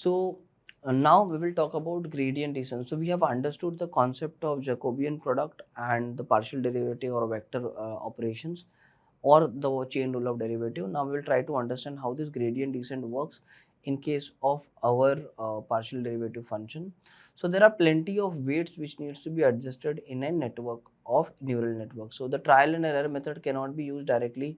So now we will talk about gradient descent. So we have understood the concept of Jacobian product and the partial derivative or vector operations or the chain rule of derivative. Now we will try to understand how this gradient descent works in case of our partial derivative function. So there are plenty of weights which needs to be adjusted in a network of neural network. So the trial and error method cannot be used directly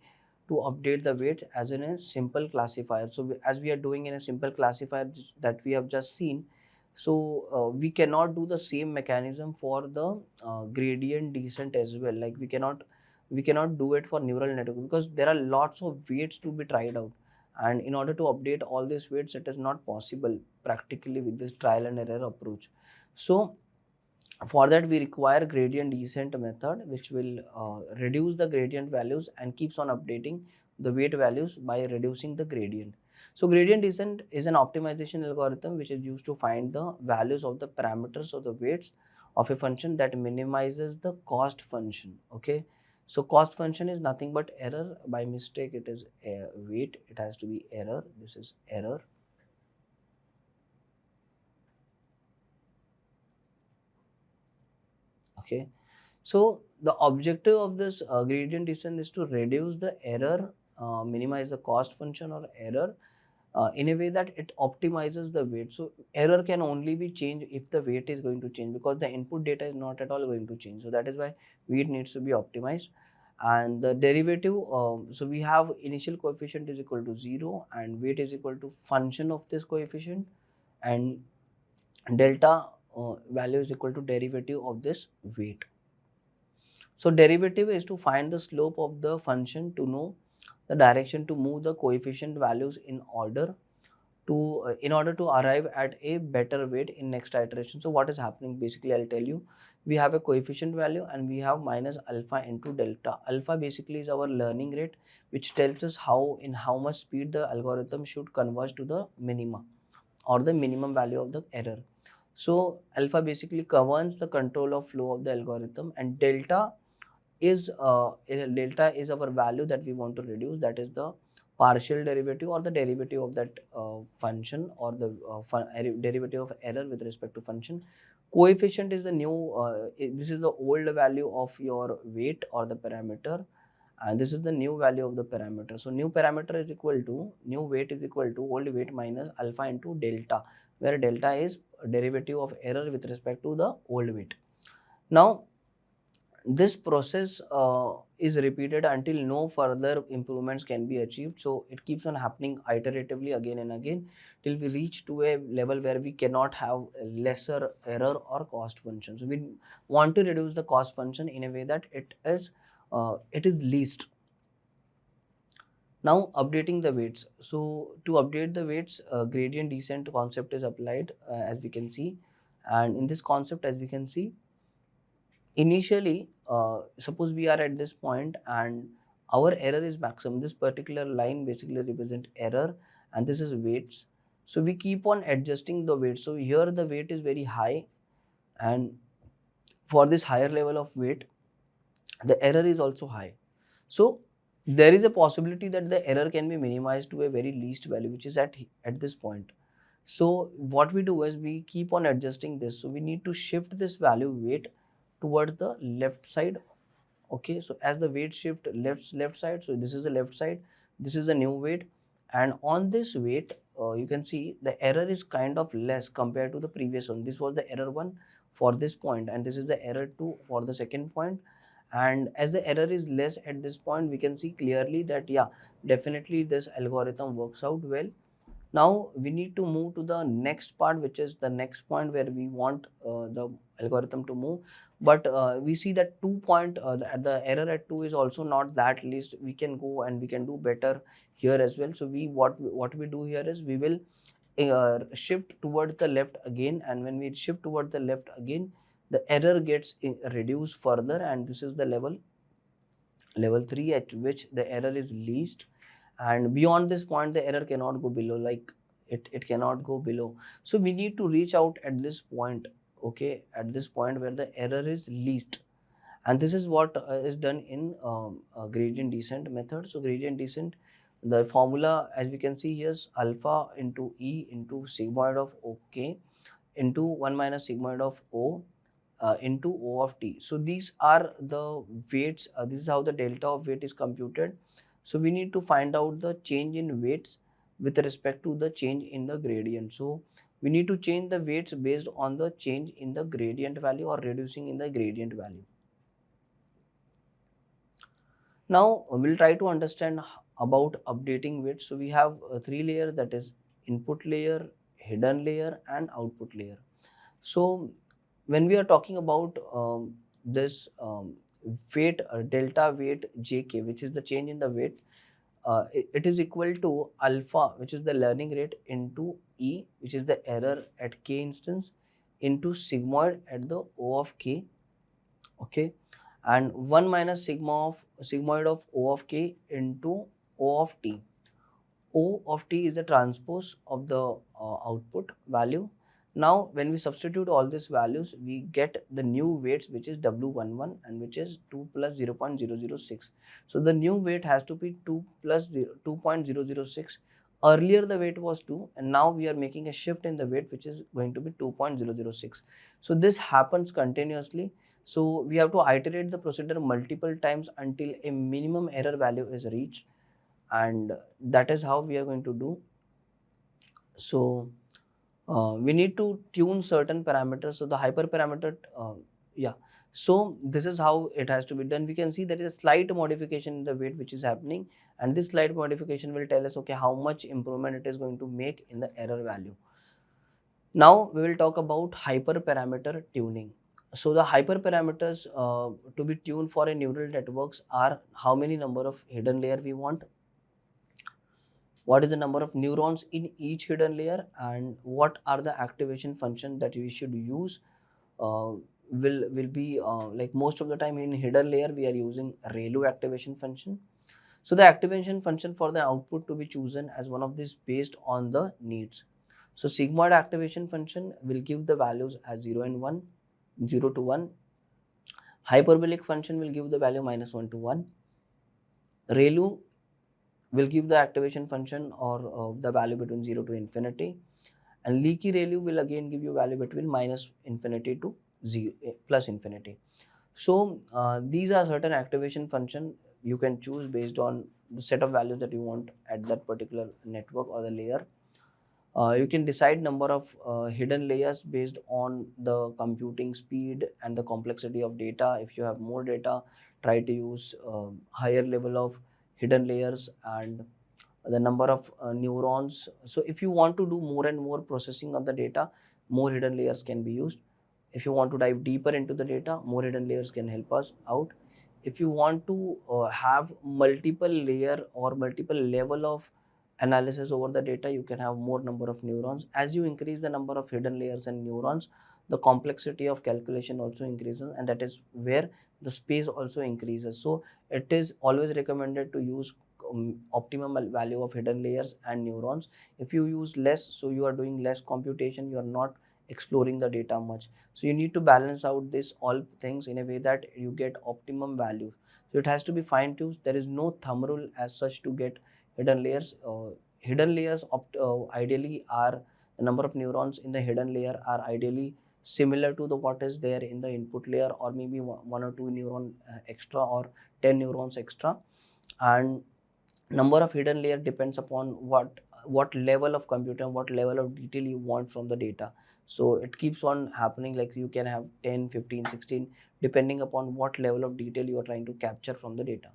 to update the weights as in a simple classifier. So as we are doing in a simple classifier that we have just seen, so we cannot do the same mechanism for the gradient descent as well. Like we cannot do it for neural network because there are lots of weights to be tried out, and in order to update all these weights it is not possible practically with this trial and error approach. So for that we require gradient descent method, which will reduce the gradient values and keeps on updating the weight values by reducing the gradient. So gradient descent is an optimization algorithm which is used to find the values of the parameters of the weights of a function that minimizes the cost function. Okay, so cost function is nothing but error. By mistake it is a weight, it has to be error. This is error. Okay, so the objective of this gradient descent is to reduce the error, minimize the cost function or error in a way that it optimizes the weight. So error can only be changed if the weight is going to change, because the input data is not at all going to change. So that is why weight needs to be optimized. And the derivative, so we have initial coefficient is equal to 0 and weight is equal to function of this coefficient, and delta value is equal to derivative of this weight. So derivative is to find the slope of the function to know the direction to move the coefficient values in order to arrive at a better weight in next iteration. So what is happening basically, I'll tell you. We have a coefficient value and we have minus alpha into delta. Alpha basically is our learning rate, which tells us how much speed the algorithm should converge to the minima or the minimum value of the error. So alpha basically governs the control of flow of the algorithm, and delta is our value that we want to reduce, that is the partial derivative or the derivative of that function, or the derivative of error with respect to function. Coefficient is the new this is the old value of your weight or the parameter, and this is the new value of the parameter. So new parameter is equal to new weight is equal to old weight minus alpha into delta, where delta is derivative of error with respect to the old weight. Now this process is repeated until no further improvements can be achieved. So it keeps on happening iteratively again and again till we reach to a level where we cannot have a lesser error or cost function. So we want to reduce the cost function in a way that it is least. Now updating the weights. So to update the weights, gradient descent concept is applied, as we can see. And in this concept, as we can see, initially suppose we are at this point and our error is maximum. This particular line basically represent error and this is weights. So we keep on adjusting the weight. So here the weight is very high, and for this higher level of weight the error is also high. So there is a possibility that the error can be minimized to a very least value, which is at this point. So what we do is we keep on adjusting this. So we need to shift this value weight towards the left side. Okay, so as the weight shift left side, so this is the left side, this is the new weight, and on this weight you can see the error is kind of less compared to the previous one. This was the error 1 for this point, and this is the error 2 for the second point. And as the error is less at this point, we can see clearly that yeah, definitely this algorithm works out well. Now we need to move to the next part, which is the next point where we want the algorithm to move. But we see that 2 point, the error at 2 is also not that least. We can go and we can do better here as well. So what we do here is we will shift towards the left again, and when we shift towards the left again, the error gets reduced further, and this is the level 3 at which the error is least. And beyond this point the error cannot go below, like it cannot go below. So we need to reach out at this point. Okay, at this point where the error is least, and this is what is done in gradient descent method. So gradient descent The formula, as we can see here, is alpha into E into sigmoid of OK into 1 minus sigmoid of O into O of t. So these are the weights. This is how the delta of weight is computed. So we need to find out the change in weights with respect to the change in the gradient. So we need to change the weights based on the change in the gradient value or reducing in the gradient value. Now we'll try to understand about updating weights. So we have three layers, that is input layer, hidden layer and output layer. So when we are talking about this weight, delta weight jk, which is the change in the weight, it is equal to alpha, which is the learning rate, into E, which is the error at k instance, into sigmoid at the O of k, okay, and 1 minus sigmoid of O of k into O of t. O of t is the transpose of the output value. Now, when we substitute all these values, we get the new weights, which is W11 and which is 2 plus 0.006. So, the new weight has to be 2 plus 2.006. Earlier, the weight was 2, and now we are making a shift in the weight, which is going to be 2.006. So, this happens continuously. So, we have to iterate the procedure multiple times until a minimum error value is reached, and that is how we are going to do. So we need to tune certain parameters. So the hyperparameter, yeah, so this is how it has to be done. We can see there is a slight modification in the weight which is happening, and this slight modification will tell us, okay, how much improvement it is going to make in the error value. Now we will talk about hyperparameter tuning. So the hyperparameters to be tuned for a neural networks are how many number of hidden layer we want, what is the number of neurons in each hidden layer, and what are the activation functions that we should use. Will be like most of the time in hidden layer we are using ReLU activation function. So the activation function for the output to be chosen as one of these based on the needs. So sigmoid activation function will give the values as 0 and 1, 0 to 1. Hyperbolic function will give the value -1 to 1. ReLU will give the activation function or the value between 0 to infinity, and leaky ReLU will again give you value between -infinity to 0 plus infinity. So these are certain activation function you can choose based on the set of values that you want at that particular network or the layer. You can decide number of hidden layers based on the computing speed and the complexity of data. If you have more data, try to use higher level of hidden layers and the number of neurons. So if you want to do more and more processing of the data, more hidden layers can be used. If you want to dive deeper into the data, more hidden layers can help us out. If you want to have multiple layer or multiple level of analysis over the data, you can have more number of neurons. As you increase the number of hidden layers and neurons, the complexity of calculation also increases, and that is where the space also increases. So it is always recommended to use optimum value of hidden layers and neurons. If you use less, so you are doing less computation, you are not exploring the data much. So you need to balance out this all things in a way that you get optimum value. So it has to be fine tuned. There is no thumb rule as such to get hidden layers. Hidden layers ideally are the number of neurons in the hidden layer are ideally similar to the what is there in the input layer, or maybe one or two neuron extra or 10 neurons extra. And number of hidden layer depends upon what level of computer, what level of detail you want from the data. So it keeps on happening, like you can have 10, 15, 16, depending upon what level of detail you are trying to capture from the data.